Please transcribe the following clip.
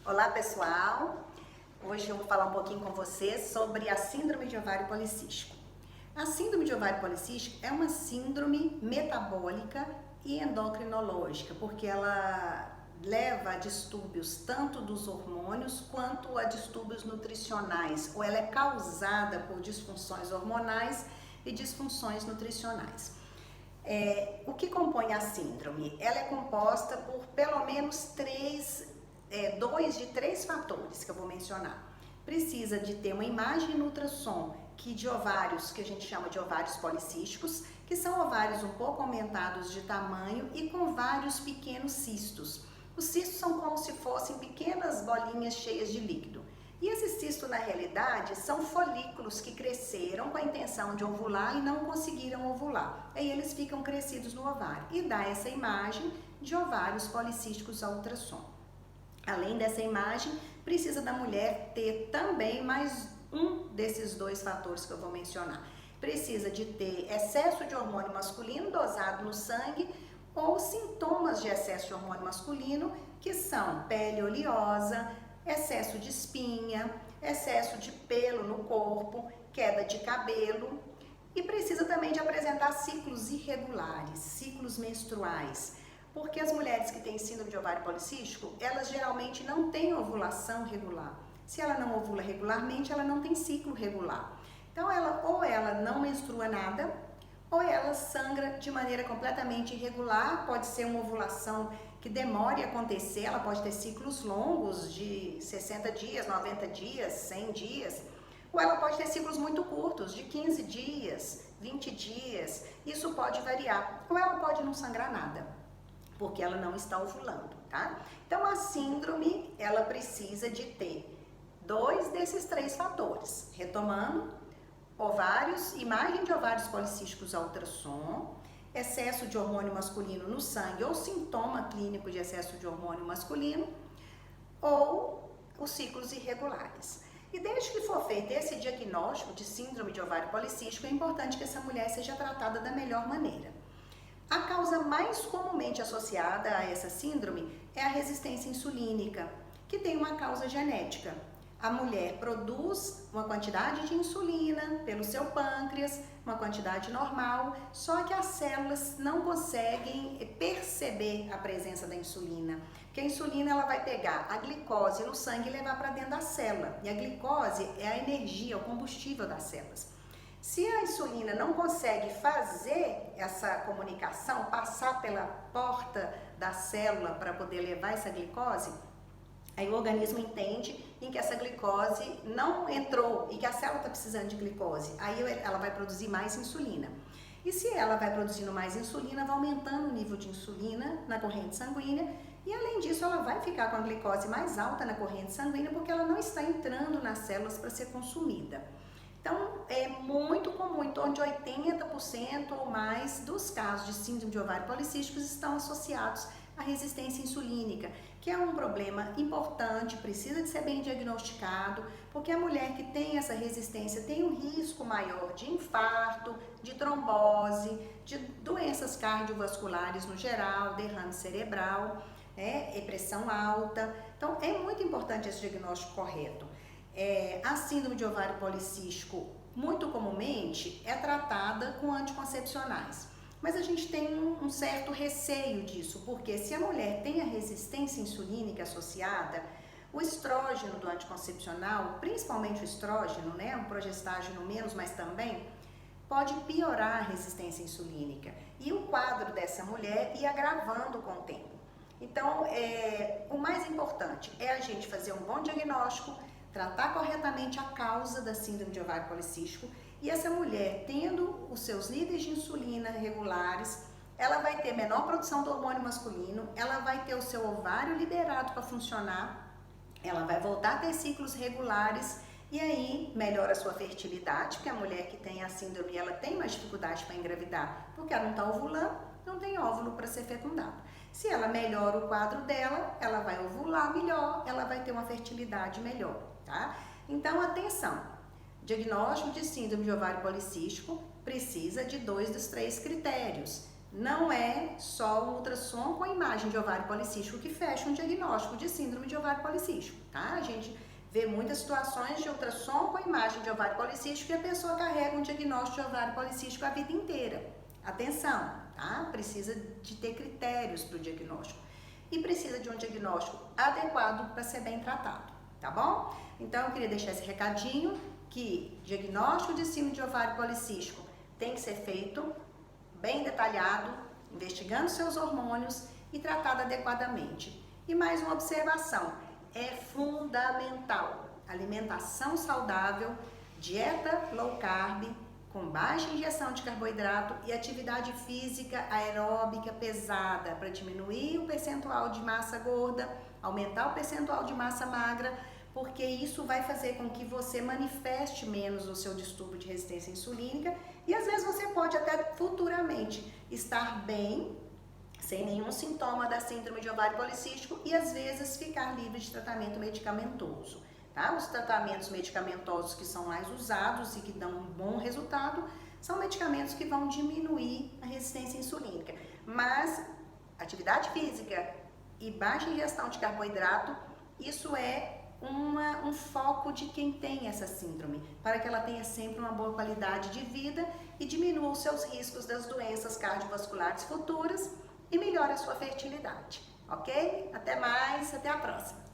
Olá pessoal, hoje eu vou falar um pouquinho com vocês sobre a síndrome de ovário policístico. A síndrome de ovário policístico é uma síndrome metabólica e endocrinológica, porque ela leva a distúrbios tanto dos hormônios quanto a distúrbios nutricionais, ou ela é causada por disfunções hormonais e disfunções nutricionais. O que compõe a síndrome? Ela é composta por pelo menos dois de três fatores que eu vou mencionar. Precisa de ter uma imagem no ultrassom de ovários, que a gente chama de ovários policísticos, que são ovários um pouco aumentados de tamanho e com vários pequenos cistos. Os cistos são como se fossem pequenas bolinhas cheias de líquido. E esses cistos, na realidade, são folículos que cresceram com a intenção de ovular e não conseguiram ovular. Aí eles ficam crescidos no ovário e dá essa imagem de ovários policísticos ao ultrassom. Além dessa imagem, precisa da mulher ter também mais um desses dois fatores que eu vou mencionar. Precisa de ter excesso de hormônio masculino dosado no sangue ou sintomas de excesso de hormônio masculino, que são pele oleosa, excesso de espinha, excesso de pelo no corpo, queda de cabelo, e precisa também de apresentar ciclos irregulares, ciclos menstruais, porque as mulheres que têm síndrome de ovário policístico, elas geralmente não têm ovulação regular. Se ela não ovula regularmente, ela não tem ciclo regular. Então, ela não menstrua nada, ou ela sangra de maneira completamente irregular. Pode ser uma ovulação que demore a acontecer, ela pode ter ciclos longos de 60 dias, 90 dias, 100 dias, ou ela pode ter ciclos muito curtos, de 15 dias, 20 dias, isso pode variar, ou ela pode não sangrar nada, porque ela não está ovulando, tá? Então, a síndrome, ela precisa de ter dois desses três fatores, retomando: ovários, imagem de ovários policísticos ao ultrassom, excesso de hormônio masculino no sangue ou sintoma clínico de excesso de hormônio masculino, ou os ciclos irregulares. E desde que for feito esse diagnóstico de síndrome de ovário policístico, é importante que essa mulher seja tratada da melhor maneira. A causa mais comumente associada a essa síndrome é a resistência insulínica, que tem uma causa genética. A mulher produz uma quantidade de insulina pelo seu pâncreas, uma quantidade normal, só que as células não conseguem perceber a presença da insulina. Porque a insulina, ela vai pegar a glicose no sangue e levar para dentro da célula. E a glicose é a energia, o combustível das células. Se a insulina não consegue fazer essa comunicação, passar pela porta da célula para poder levar essa glicose, aí o organismo entende em que essa glicose não entrou e que a célula está precisando de glicose. Aí ela vai produzir mais insulina. E se ela vai produzindo mais insulina, vai aumentando o nível de insulina na corrente sanguínea. E além disso, ela vai ficar com a glicose mais alta na corrente sanguínea porque ela não está entrando nas células para ser consumida. Então, é muito comum, em torno de 80% ou mais dos casos de síndrome de ovário policísticos estão associados à resistência insulínica, que é um problema importante, precisa de ser bem diagnosticado, porque a mulher que tem essa resistência tem um risco maior de infarto, de trombose, de doenças cardiovasculares no geral, derrame cerebral, e pressão alta. Então, é muito importante esse diagnóstico correto. A síndrome de ovário policístico, muito comumente, é tratada com anticoncepcionais. Mas a gente tem um certo receio disso, porque se a mulher tem a resistência insulínica associada, o estrógeno do anticoncepcional, principalmente o estrógeno, o progestágeno menos, mas também, pode piorar a resistência insulínica. E o quadro dessa mulher ir agravando com o tempo. Então, o mais importante é a gente fazer um bom diagnóstico, tratar corretamente a causa da síndrome de ovário policístico, e essa mulher, tendo os seus níveis de insulina regulares, ela vai ter menor produção do hormônio masculino, ela vai ter o seu ovário liberado para funcionar, ela vai voltar a ter ciclos regulares, e aí melhora a sua fertilidade, porque a mulher que tem a síndrome, ela tem mais dificuldade para engravidar, porque ela não está ovulando, não tem óvulo para ser fecundado. Se ela melhora o quadro dela, ela vai ovular melhor, ela vai ter uma fertilidade melhor, tá? Então, atenção, diagnóstico de síndrome de ovário policístico precisa de 2 dos 3 critérios: não é só o ultrassom com a imagem de ovário policístico que fecha um diagnóstico de síndrome de ovário policístico, tá? A gente vê muitas situações de ultrassom com a imagem de ovário policístico e a pessoa carrega um diagnóstico de ovário policístico a vida inteira. Atenção, tá? Precisa de ter critérios para o diagnóstico e precisa de um diagnóstico adequado para ser bem tratado, tá bom? Então, eu queria deixar esse recadinho que diagnóstico de síndrome de ovário policístico tem que ser feito bem detalhado, investigando seus hormônios e tratado adequadamente. E mais uma observação, é fundamental alimentação saudável, dieta low carb, com baixa ingestão de carboidrato e atividade física aeróbica pesada para diminuir o percentual de massa gorda, aumentar o percentual de massa magra, porque isso vai fazer com que você manifeste menos o seu distúrbio de resistência insulínica e às vezes você pode até futuramente estar bem, sem nenhum sintoma da síndrome de ovário policístico e às vezes ficar livre de tratamento medicamentoso. Tá? Os tratamentos medicamentosos que são mais usados e que dão um bom resultado são medicamentos que vão diminuir a resistência insulínica, mas atividade física e baixa ingestão de carboidrato, isso é um foco de quem tem essa síndrome, para que ela tenha sempre uma boa qualidade de vida e diminua os seus riscos das doenças cardiovasculares futuras e melhore a sua fertilidade, ok? Até mais, até a próxima!